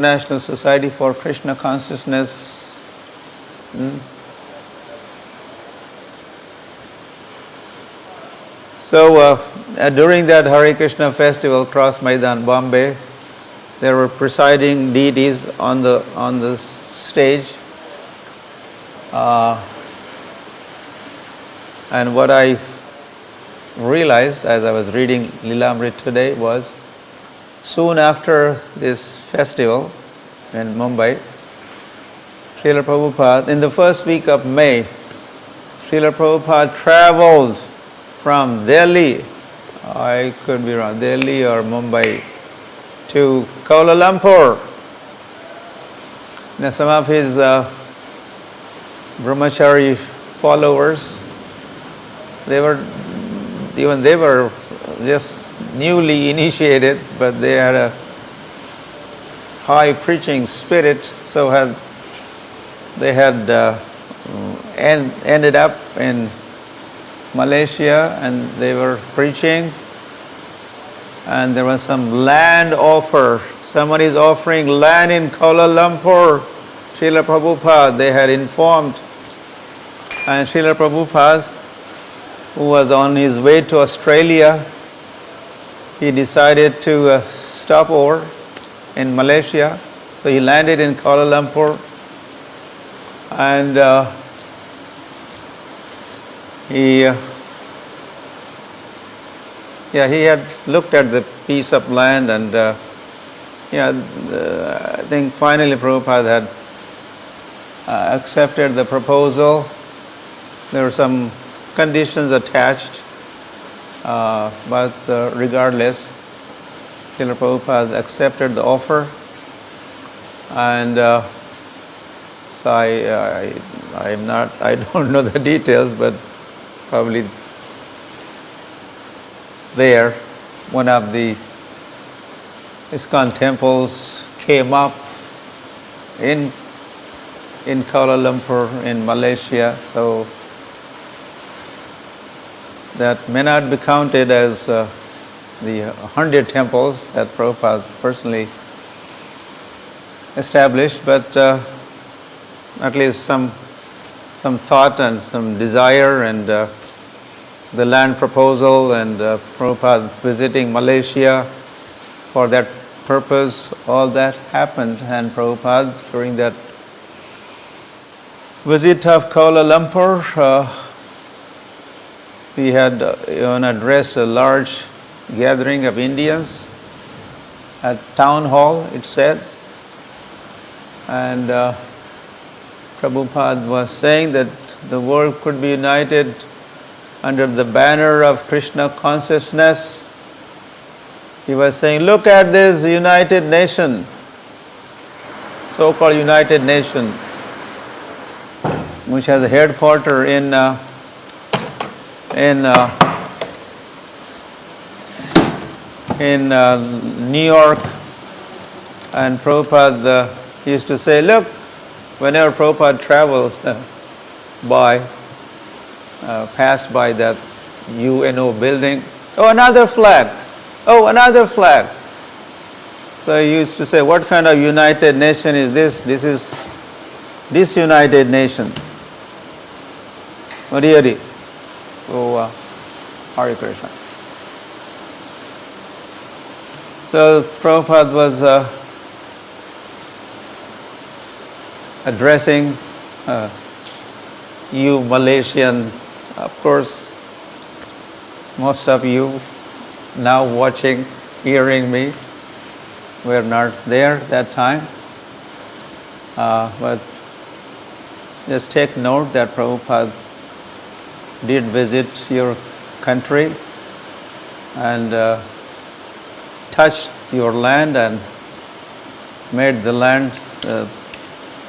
International Society for Krishna Consciousness. So during that Hare Krishna festival, Cross Maidan, Bombay, there were presiding deities on the stage, and what I realized as I was reading Lilamrit today was, soon after this festival in Mumbai, Srila Prabhupada, in the first week of May, Srila Prabhupada traveled from Delhi, I could be wrong, Delhi or Mumbai, to Kuala Lumpur. Now some of his brahmachari followers, they were just newly initiated, but they had a high preaching spirit, so they had ended up in Malaysia, and they were preaching, and there was some land offer. Someone is offering land in Kuala Lumpur. Srila Prabhupada, they had informed, and Srila Prabhupada, who was on his way to Australia, he decided to stop over in Malaysia. So he landed in Kuala Lumpur, and he had looked at the piece of land, and I think finally Prabhupada had accepted the proposal. There were some conditions attached, but regardless, Srila Prabhupada accepted the offer, and so I don't know the details, but probably there one of the ISKCON temples came up in Kuala Lumpur in Malaysia, so that may not be counted as the 100 temples that Prabhupada personally established, but at least some thought and some desire, and the land proposal, and Prabhupada visiting Malaysia for that purpose, all that happened. And Prabhupada, during that visit of Kuala Lumpur, he had even addressed a large gathering of Indians at town hall, it said, and Prabhupada was saying that the world could be united under the banner of Krishna consciousness. He was saying, look at this United Nation, so-called United Nation, which has a headquarters in New York. And Prabhupada used to say, look, whenever Prabhupada travels passed by that UNO building, oh, another flag, oh, another flag. So he used to say, what kind of United Nation is this? This is disunited nation. Hari. So, Hare Krishna. So Prabhupada was addressing you Malaysian. Of course, most of you now watching, hearing me, were not there that time. But just take note that Prabhupada did visit your country and touched your land and made the land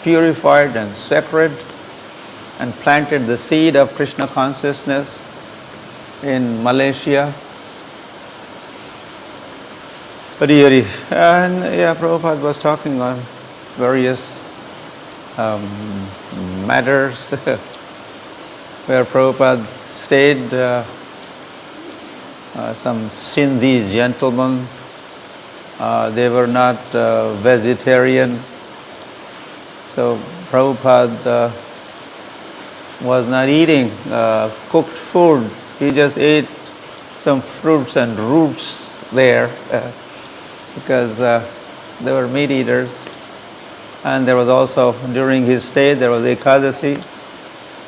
purified and sacred, and planted the seed of Krishna consciousness in Malaysia. And Prabhupada was talking on various matters where Prabhupada stayed. Some Sindhi gentleman They were not vegetarian. So Prabhupada was not eating cooked food. He just ate some fruits and roots there because they were meat eaters. And there was also, during his stay, there was Ekadasi.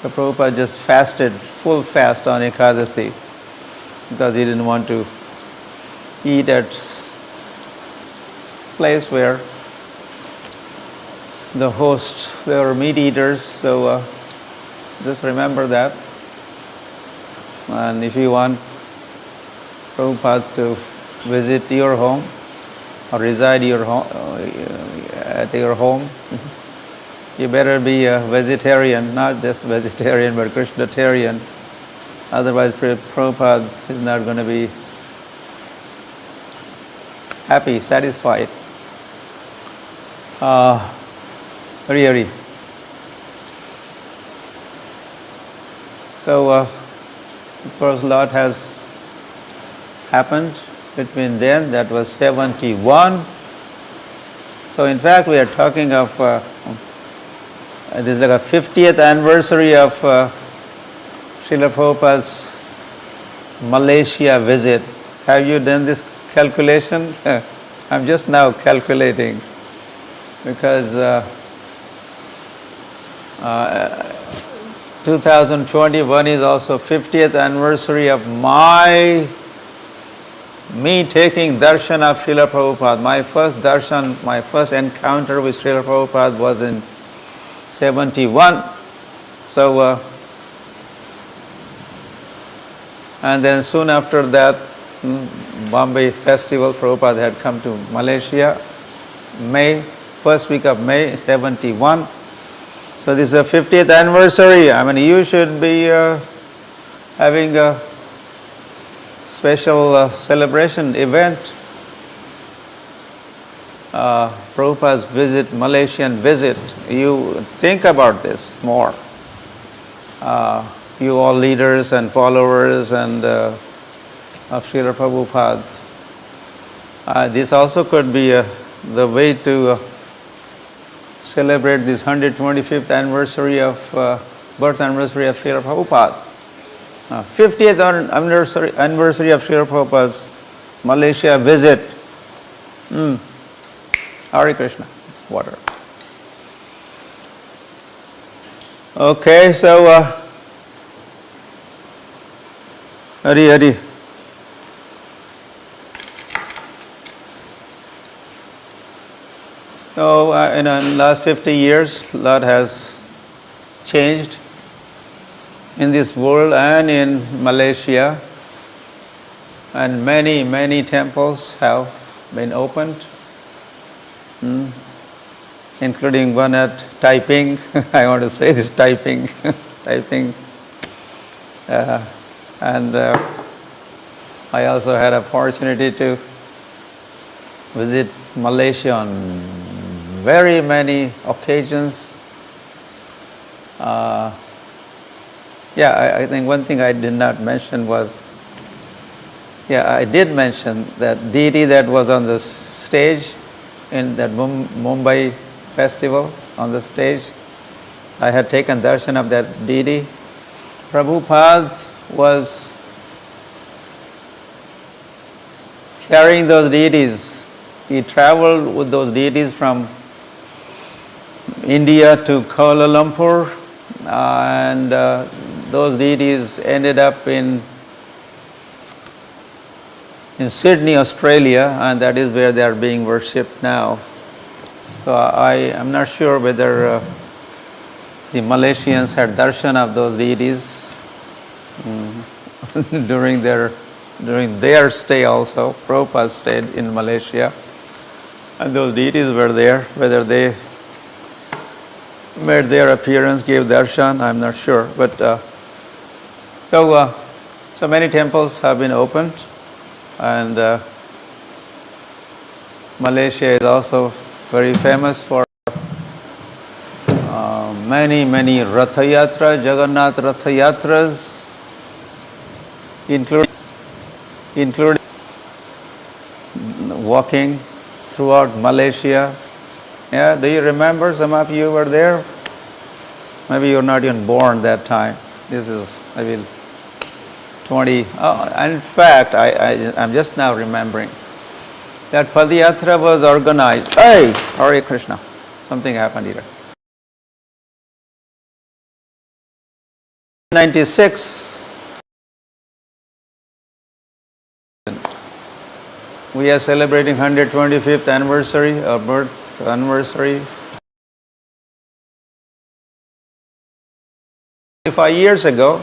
So Prabhupada just fasted, full fast on Ekadasi because he didn't want to eat at place where the hosts, they were meat eaters. So just remember that. And if you want Prabhupada to visit your home or reside your home, at your home, you better be a vegetarian, not just vegetarian but Krishnatarian. Otherwise Prabhupada is not going to be happy, satisfied. Hari Hari. So of course a lot has happened between then. That was 71. So in fact we are talking of this is like a 50th anniversary of Srila Prabhupada's Malaysia visit. Have you done this calculation? I'm just now calculating because 2021 is also 50th anniversary of me taking darshan of Srila Prabhupada. My first darshan, my first encounter with Srila Prabhupada was in 71. So, and then soon after that, Bombay Festival, Prabhupada had come to Malaysia, first week of May, 71. So this is a 50th anniversary. I mean, you should be having a special celebration event. Prabhupada's visit, Malaysian visit. You think about this more. You all leaders and followers and of Srila Prabhupada. This also could be the way to celebrate this 125th anniversary of birth anniversary of Srila Prabhupada. 50th anniversary of Srila Prabhupada's Malaysia visit. Hare Krishna. Water. Okay, so Hari Hari. So in the last 50 years, a lot has changed in this world and in Malaysia, and many, many temples have been opened, including one at Taiping. I want to say this Taiping, and I also had an opportunity to visit Malaysia on very many occasions. I think one thing I did not mention was, I did mention that deity that was on the stage in that Mumbai festival on the stage. I had taken darshan of that deity. Prabhupada was carrying those deities. He traveled with those deities from India to Kuala Lumpur, and those deities ended up in Sydney, Australia, and that is where they are being worshipped now. So I am not sure whether the Malaysians had darshan of those deities during their stay also. Prabhupada stayed in Malaysia, and those deities were there. Whether they made their appearance, gave darshan, I'm not sure. But so many temples have been opened, and Malaysia is also very famous for many Ratha Yatra, Jagannath Ratha Yatras, including walking throughout Malaysia. Yeah, do you remember? Some of you were there. Maybe you're not even born that time. This is maybe 20. Oh, in fact, I'm just now remembering that Padayatra was organized. Hey, Hare Krishna. Something happened here. 96. We are celebrating 125th anniversary, birth anniversary. 5 years ago,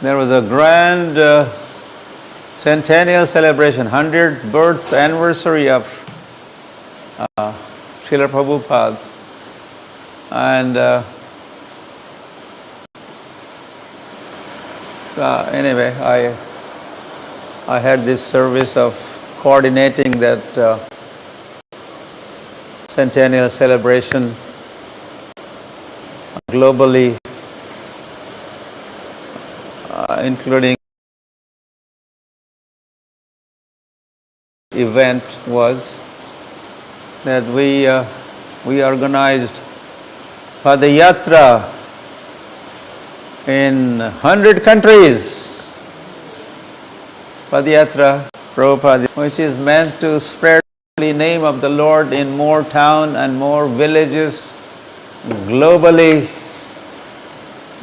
there was a grand centennial celebration, 100th birth anniversary of Srila Prabhupada. And anyway, I had this service of coordinating that centennial celebration globally, including event was that we organized Padayatra in 100 countries. Padayatra, Prabhupada, which is meant to spread the name of the Lord in more town and more villages globally.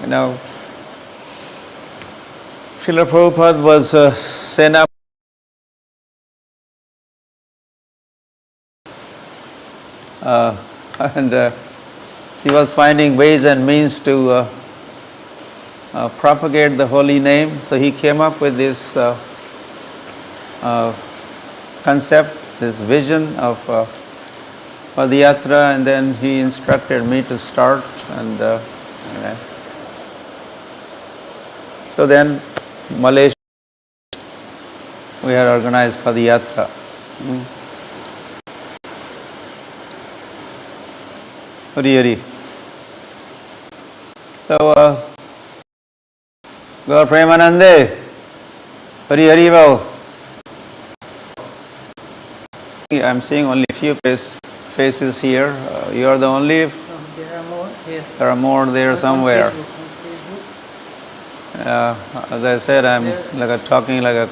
You know, Srila Prabhupada was Sena and he was finding ways and means to propagate the holy name. So he came up with this concept, this vision of Padayatra, and then he instructed me to start. And so then Malaysia, we had organized Padayatra. Hari Hari. So, Gaur Premanande, Hari Hari Bhau. I'm seeing only a few faces here. You are the only. There are more here. There are more there somewhere. As I said, I'm talking like a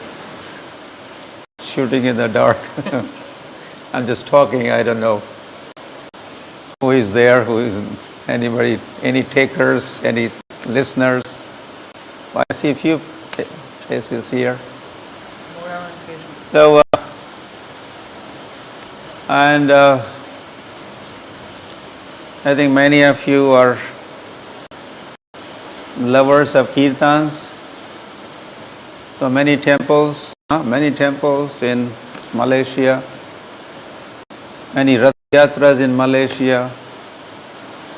shooting in the dark. I'm just talking. I don't know who is there, who is anybody, any takers, any listeners. Well, I see a few faces here. More on Facebook. So, and I think many of you are lovers of Kirtans. So many temples in Malaysia, many Rath Yatras in Malaysia,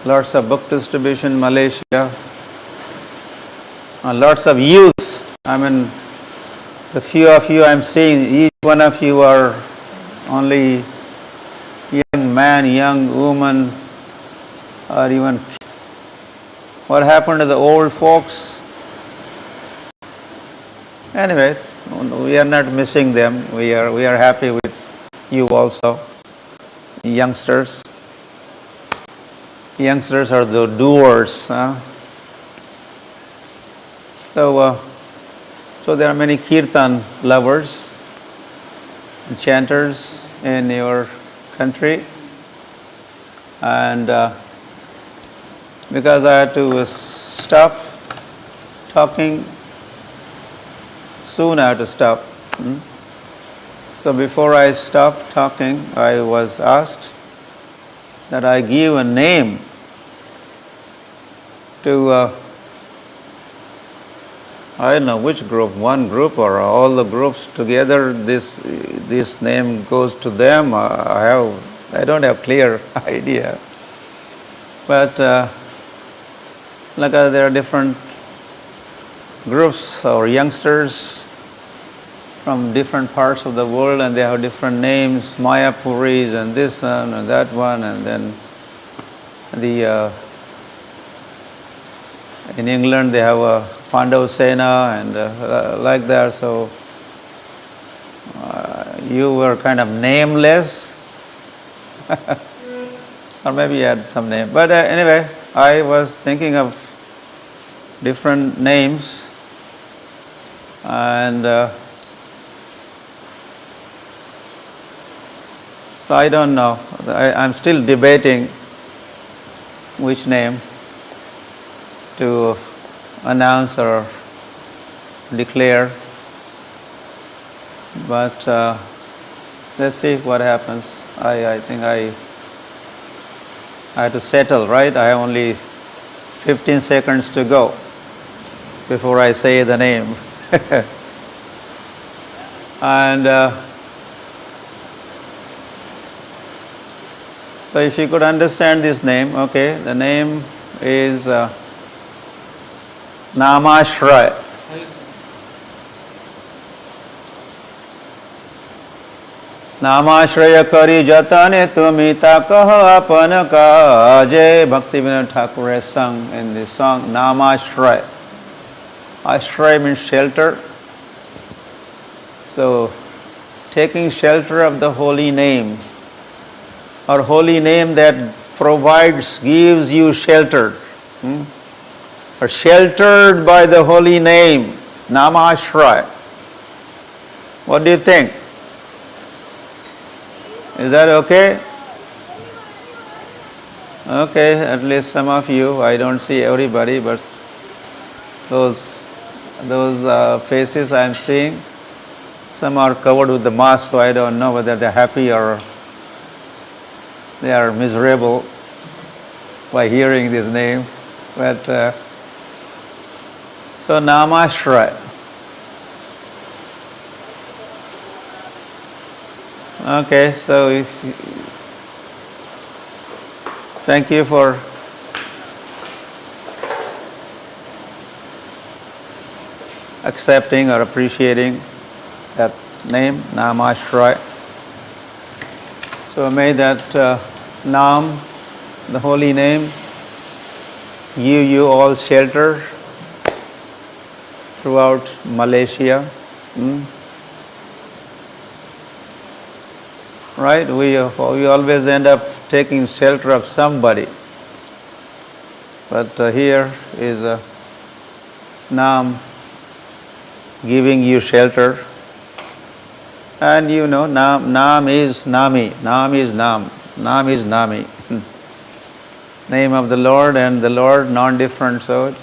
lots of book distribution in Malaysia, lots of youth. I mean, the few of you I'm seeing, each one of you are only young man, young woman, or even what happened to the old folks? Anyway, we are not missing them. We are happy with you also, youngsters. Youngsters are the doers. So there are many Kirtan lovers, chanters in your country, and because I had to stop talking, soon I had to stop. So before I stopped talking, I was asked that I give a name to I don't know which group, one group or all the groups together. This name goes to them. I don't have clear idea, but there are different groups or youngsters from different parts of the world, and they have different names, Mayapuris and this one and that one, and then in England they have a Pandav Sena and like that. So you were kind of nameless, or maybe you had some name. But anyway, I was thinking of different names, and so I don't know. I'm still debating which name to announce or declare, but let's see what happens. I think I have to settle, right? I have only 15 seconds to go before I say the name. And so if you could understand this name, okay, the name is Namashray. नामाश्रय करी जतने तुमिता कह अपन काजे. Bhaktivinoda Thakur has sung in this song Namashray. Ashray means shelter. So taking shelter of the holy name, or holy name that provides, gives you shelter, or sheltered by the holy name, Namashray. What do you think? Is that okay? Okay, at least some of you. I don't see everybody, but those faces I am seeing, some are covered with the mask, so I don't know whether they're happy or they are miserable by hearing this name. But so Namashray. Okay, so thank you for accepting or appreciating that name, Namashray. So may that Nam, the holy name, give you all shelter throughout Malaysia. Right? We always end up taking shelter of somebody. But here is a Nam giving you shelter. And you know, Nam is Nami. Nam is Nam. Nam is Nami. Name of the Lord and the Lord non-different. So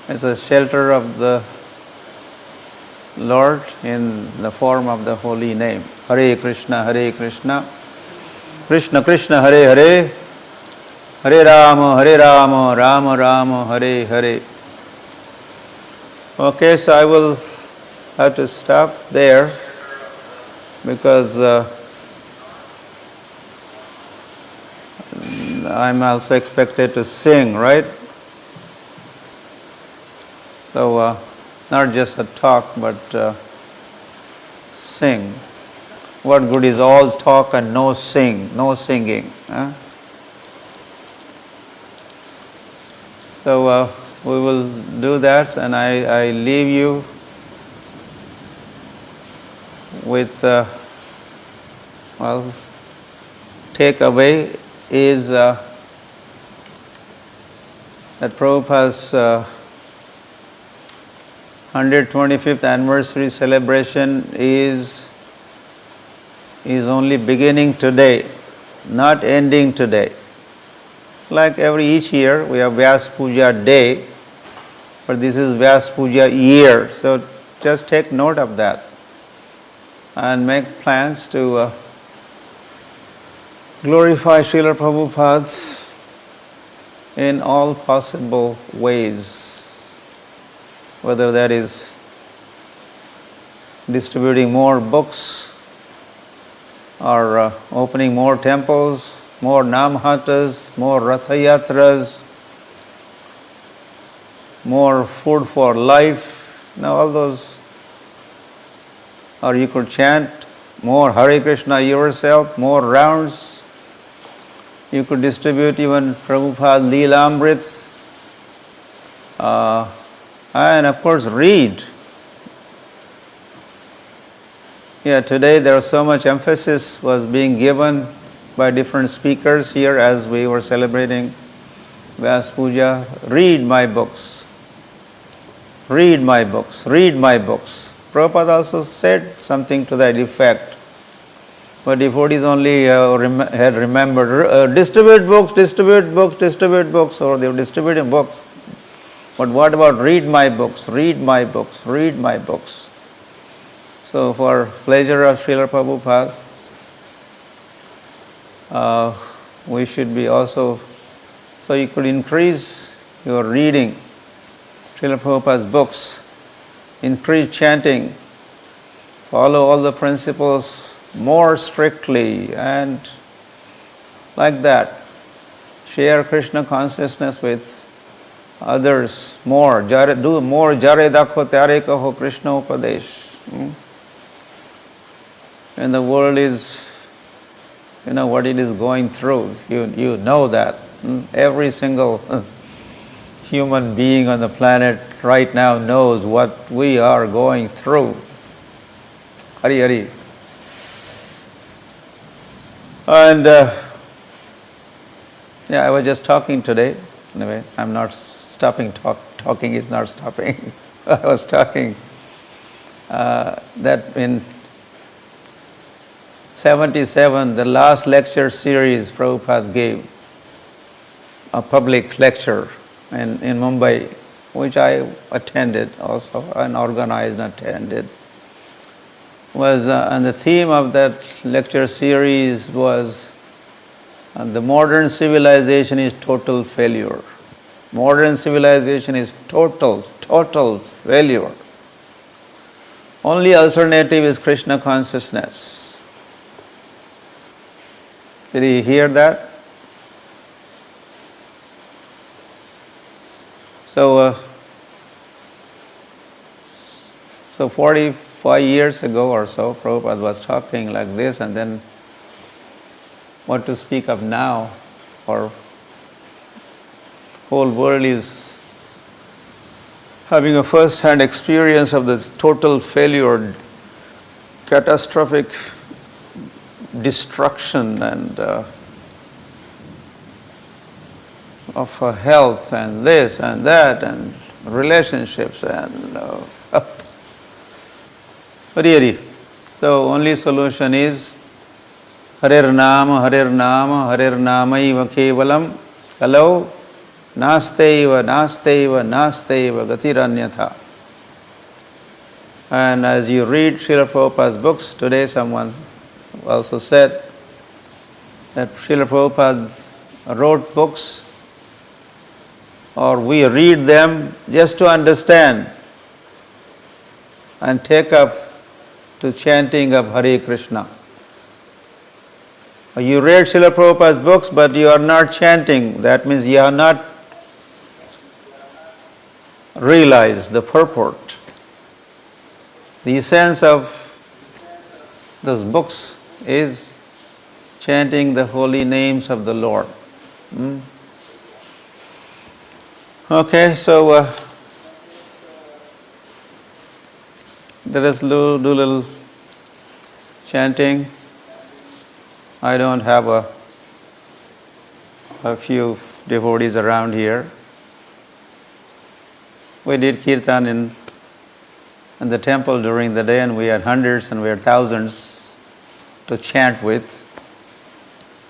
it's a shelter of the Lord in the form of the holy name. Hare Krishna, Krishna Krishna, Hare Hare, Hare Rama, Rama Rama, Hare Hare. Okay, so I will have to stop there because I'm also expected to sing, right? So not just a talk, but sing. What good is all talk and no singing? Huh? So we will do that, and I leave you with, takeaway is that Prabhupada's 125th anniversary celebration is only beginning today, not ending today. Like each year we have Vyas Puja day, but this is Vyas Puja year. So just take note of that and make plans to glorify Srila Prabhupada in all possible ways, whether that is distributing more books or opening more temples, more Namhatas, more Rathayatras, more food for life, all those. Or you could chant more Hare Krishna yourself, more rounds. You could distribute even Prabhupada Leelamrit. And of course read. Yeah, today there was so much emphasis was being given by different speakers here as we were celebrating Vyas Puja. Read my books. Read my books. Read my books. Prabhupada also said something to that effect. But devotees only had remembered, distribute books, distribute books, distribute books, or they were distributing books. But what about read my books, read my books, read my books? So for pleasure of Srila Prabhupada, we should be also, so you could increase your reading Srila Prabhupada's books, increase chanting, follow all the principles more strictly, and like that, share Krishna consciousness with others more. Do more jare dakho tyare kaho Krishna upadesh. And the world is, what it is going through. You know that. Every single human being on the planet right now knows what we are going through. Hari Hari. And I was just talking today. Anyway, I'm not stopping talking is not stopping. I was talking that in 1977, the last lecture series Prabhupada gave, a public lecture in Mumbai, which I attended also and organized and attended, was, and the theme of that lecture series was the modern civilization is total failure. Modern civilization is total failure. Only alternative is Krishna consciousness. Did you hear that? So 45 years ago or so, Prabhupada was talking like this, and then what to speak of now, or whole world is having a first-hand experience of this total failure, catastrophic destruction and of health and this and that and relationships and Hari. So only solution is Harer Nama, Harer Nama, Harer Namaiva Kevalam Kalau Nasteiva, Nasteiva, Nasteiva Gatiranyatha. And as you read Srila Prabhupada's books, today someone also said that Srila Prabhupada wrote books, or we read them just to understand and take up to chanting of Hare Krishna. You read Srila Prabhupada's books, but you are not chanting. That means you have not realized the purport. The essence of those books is chanting the holy names of the Lord. Okay, so let us do little chanting. I don't have a few devotees around here. We did Kirtan in the temple during the day, and we had hundreds and we had thousands to chant with.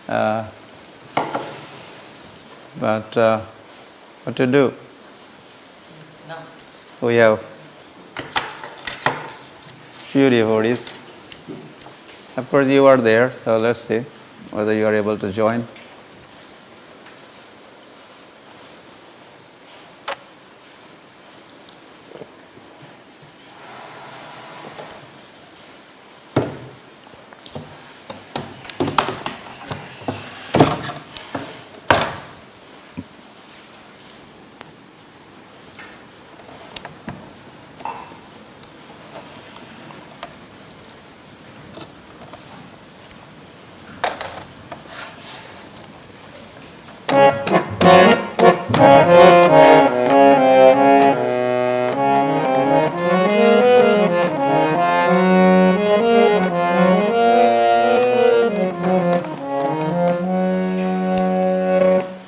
But what to do? No. We have few devotees. Of course, you are there, so let's see whether you are able to join.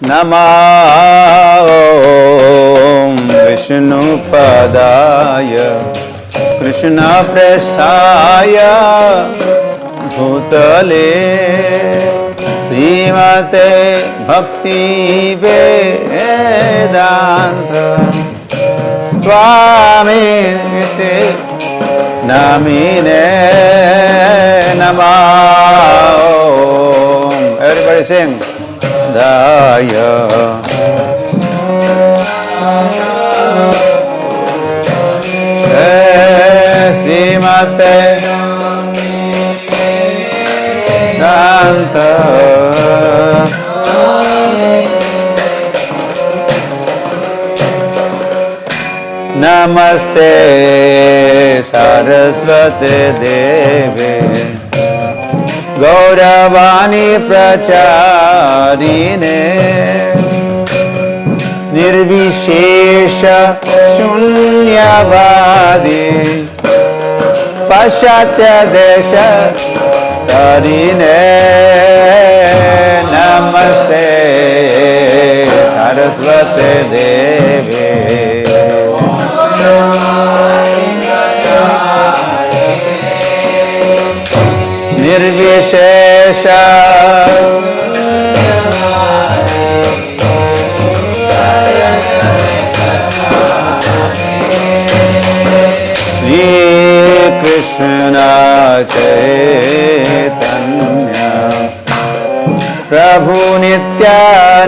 Namah Om Vishnupadaya Krishna Prasthaya Bhutale Srimate Bhakti Vedanta Swami Namine Namah Om. Everybody sing. Daya Srimate Danta Namaste Saraswate Deve Gauravani Pracharine Nirvishesha Shunyavadi Paschatya Desha Tarine Namaste Saraswate Deve Nirvishesha Shri Krishna Chaitanya Prabhu Nityananda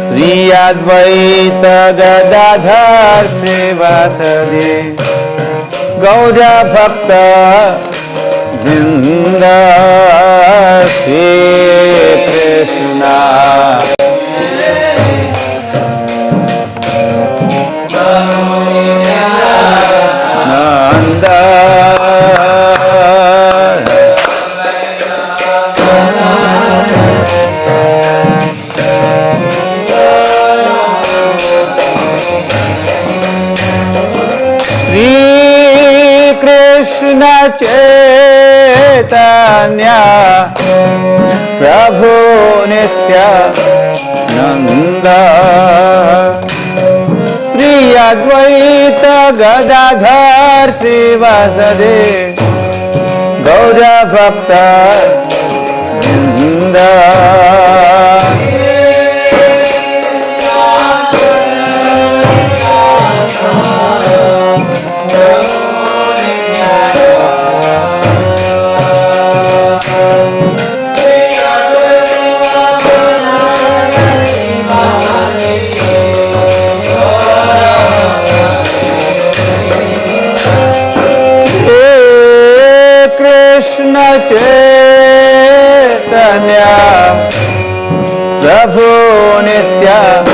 Shri Advaita Gadadhar Srivasadi Gaura Bhakta Vrinda Shri Krishna Nanda Krishna Chaitanya Prabhu Nityananda Shri Advaita Gadadhar Srivasadi Gaura Bhakta Vrinda Krishna Chaitanya Prabhu Nityananda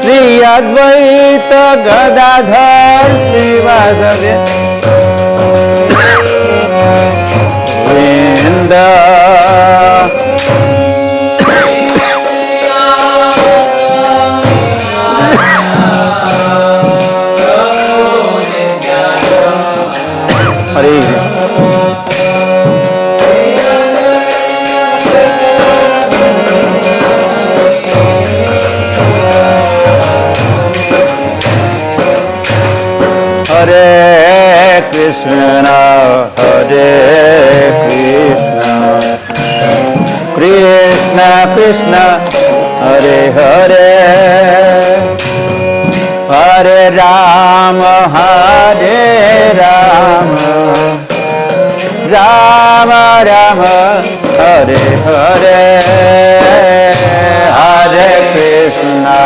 Shri Advaita Gadadhar Srivasadi Vrinda Hare Krishna, Krishna Krishna, Hare Hare, Hare Rama, Hare Rama, Rama Rama, Hare Hare, Hare Krishna.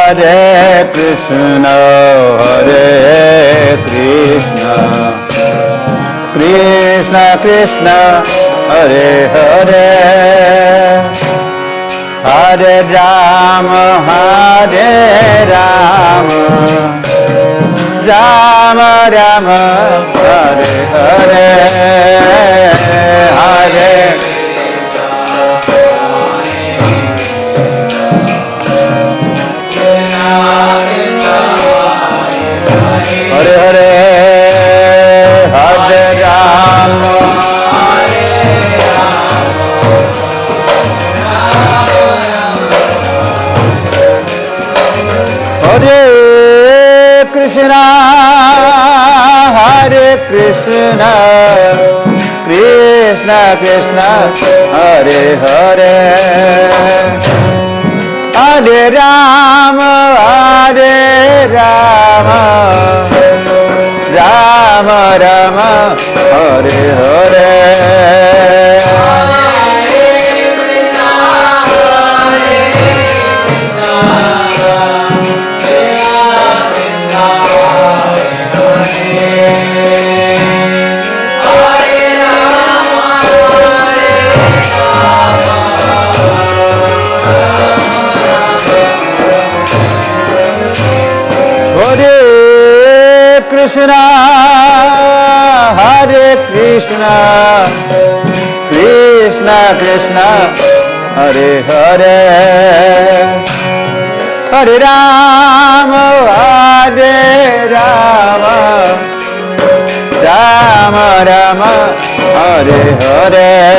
Hare Krishna, Hare Krishna, Krishna Krishna, Hare Hare, Hare Rama, Hare Rama, Rama, Hare Hare, Hare Hare Hare, Hare Rama, Hare Krishna, Hare Krishna, Krishna Krishna, Hare Hare, Hare Rama, Hare Rama, Rama Rama, Hare Hare. Krishna, Hare Krishna, Krishna Krishna, Hare Hare, Hare Rama, Hare Rama, Rama Rama, Hare Hare.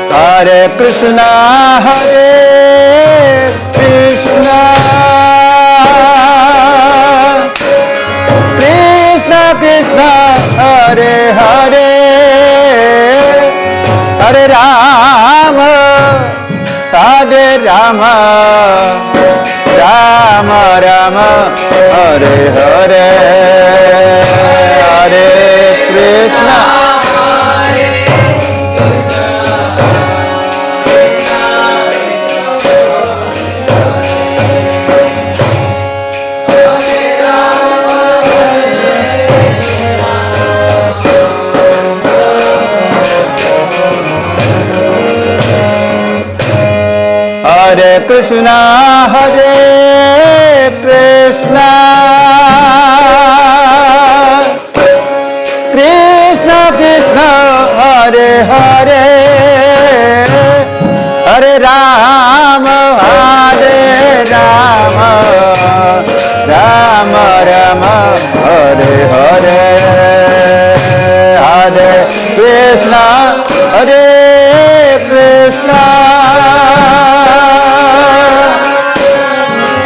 Hare Krishna, Hare Krishna, Krishna Krishna, Hare Hare, Hare Rama, Hare Rama, Rama Rama, Hare Hare, Hare Krishna. Hare Krishna, Hare Krishna, Krishna Krishna, Hare Hare, Hare Rama, Hare Rama, Rama Rama, Hare Hare, Hare Krishna, Hare Krishna,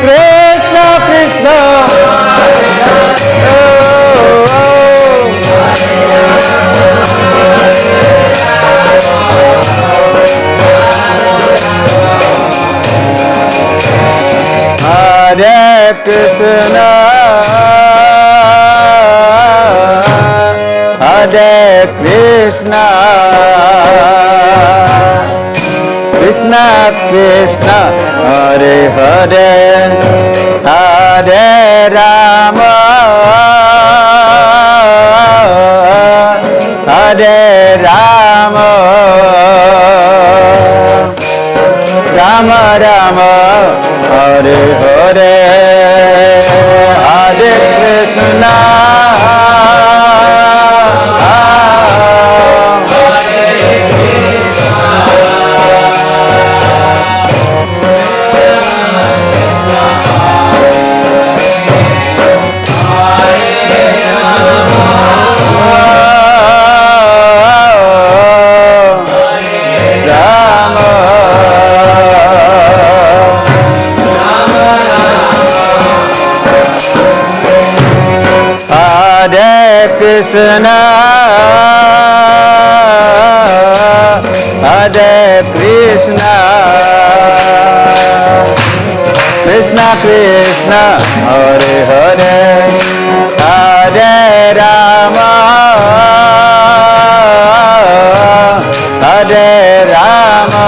Krishna Krishna, Hare Krishna, Hare Krishna, Krishna Krishna, Hare Hare, Hare Rama, Hare Rama, Rama Rama, Hare Hare, Hare Krishna, Krishna, Hare Krishna, Krishna Krishna, Hare Hare, Hare Rama, Hare Rama,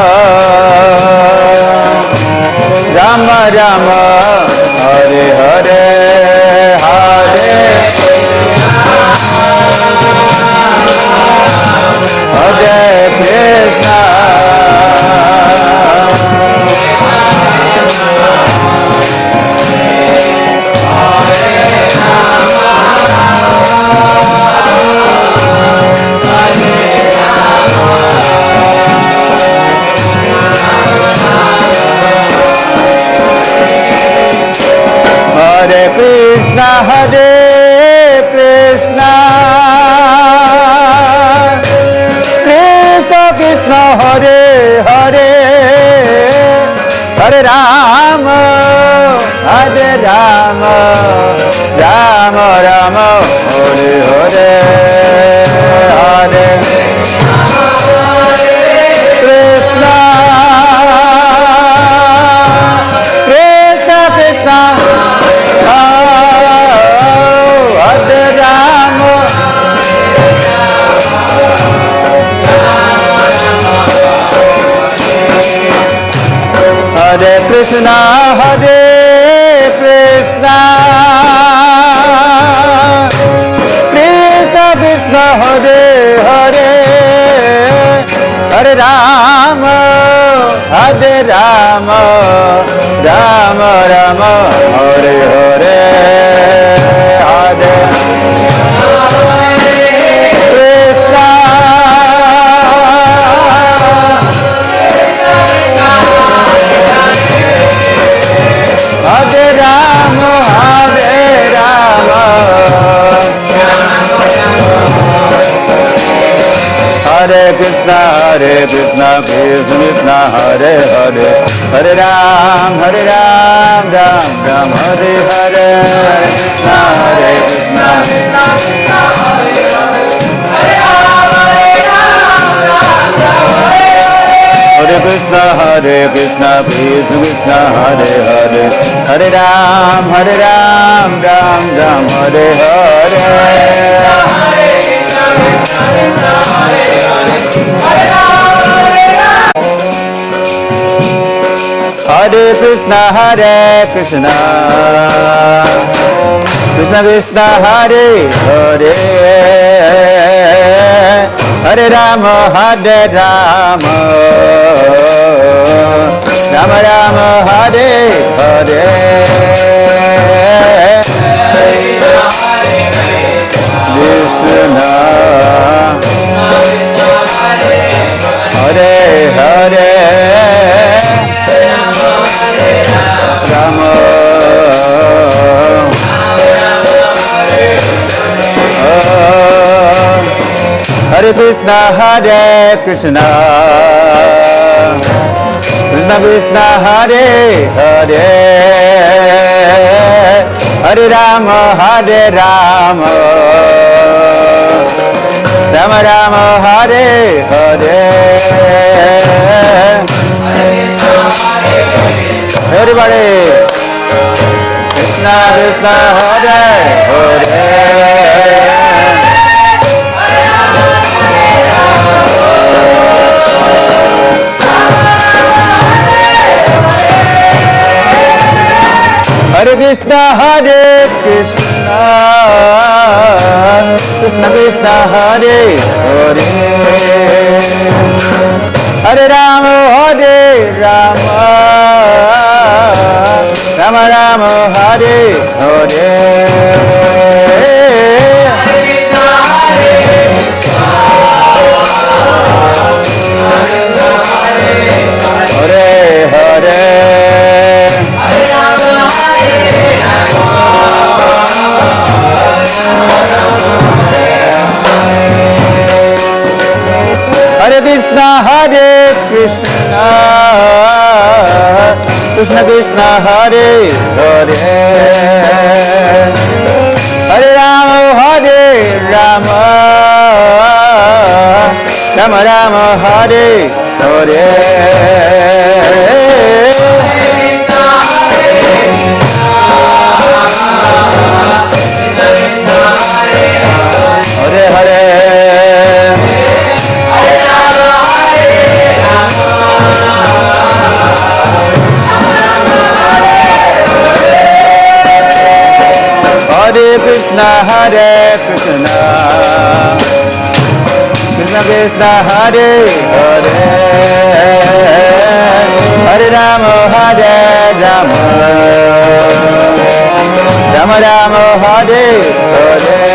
Krishna Hare Hare Hare Rama Hare Rama Rama Rama Hare Hare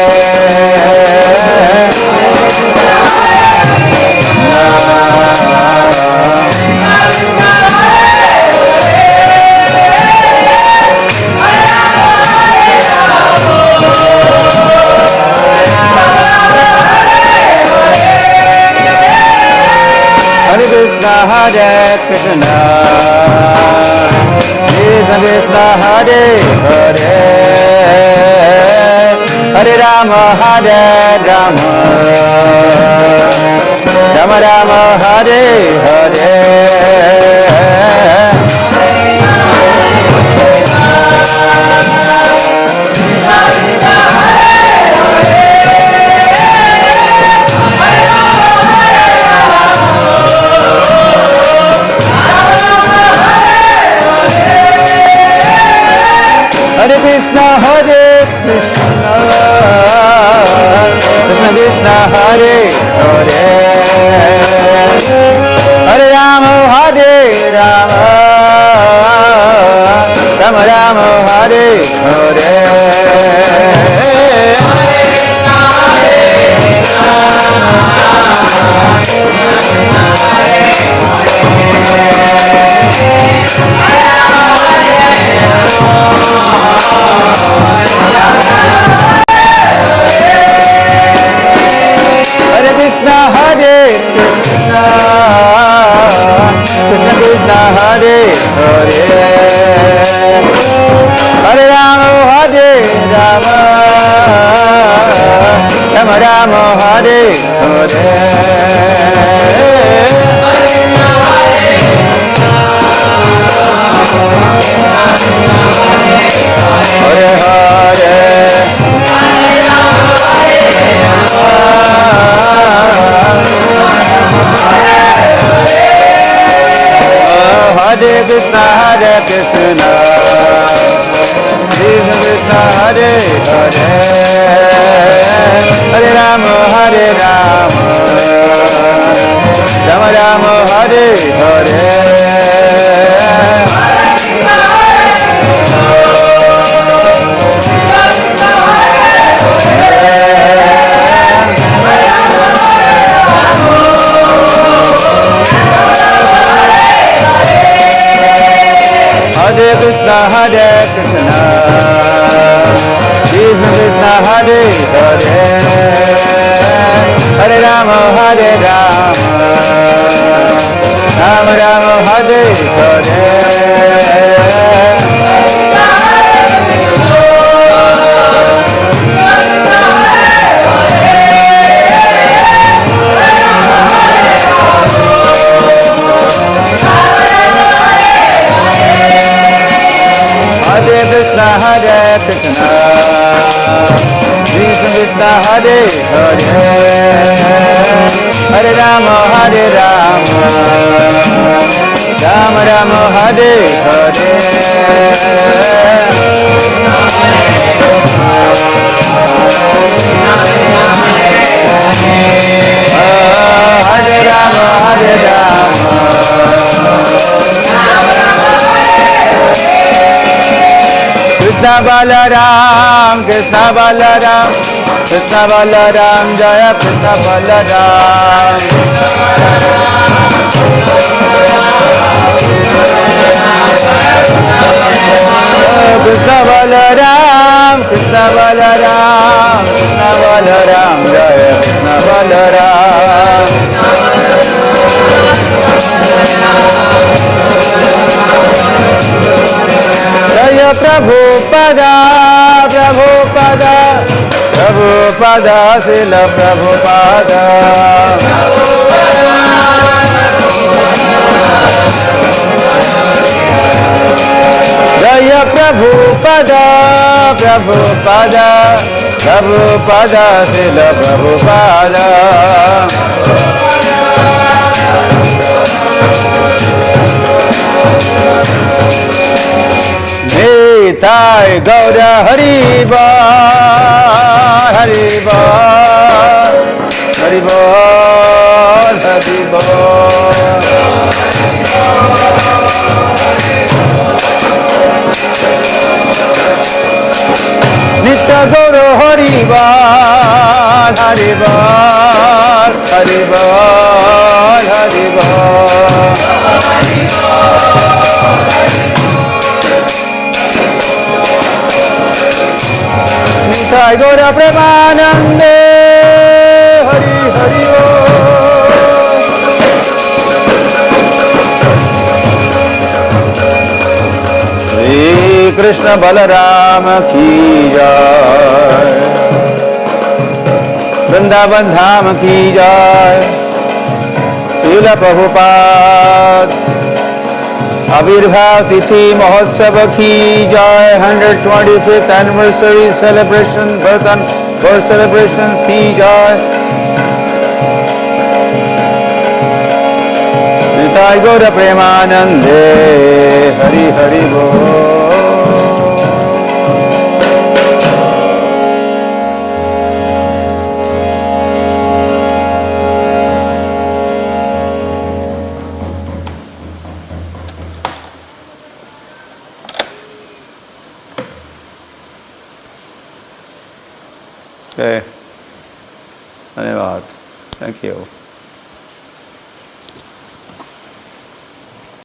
Hare Krishna Hare Krishna Krishna Krishna Hare Hare Hare Rama Hare Rama Rama Rama Hare Hare Hare Krishna Hare Krishna Krishna Krishna Hare Hare Hare Rama Hare Rama Rama Rama Hare Hare Hare Krishna Hare Krishna Krishna Krishna Hare Hare Hare Rama Hare Rama Rama Rama Hare Hare Hare Hare Hare Krishna Hare Krishna Krishna Krishna Hare Hare Hare Rama Hare Rama Rama Rama Hare Hare Hare Krishna Hare Krishna Krishna Krishna Hare Hare Hare Rama Hare Rama Rama Rama Hare Hare Hare Krishna Hare Krishna Krishna Krishna Hare Hare Hare Rama Hare Rama Rama Rama Hare Hare Hare Rama Hare Rama Krishna Balaram Krishna Balaram Krishna Balaram Jaya Krishna Balaram Krishna Balaram Krishna Balaram Krishna Balaram Jaya Krishna Balaram Jaya Prabhupada Prabhupada Prabhupada Srila Prabhupada Jaya Prabhupada Prabhupada Prabhupada Srila Prabhupada Nitai Gauda Hariba Hariba Hariba Hari Bol, Hari Bol. Nitai Gaura Premanande, Hari Hari Bol. Krishna Balarama ki jai, Vrindavan Dham ki jai, Srila Prabhupada Avirbhav Tithi Mahotsav ki jai, 125th anniversary celebration, birth celebrations ki jai. Nitai Gaura Premanande, Hari Hari Bol. Okay. Dhanyavad. Thank you.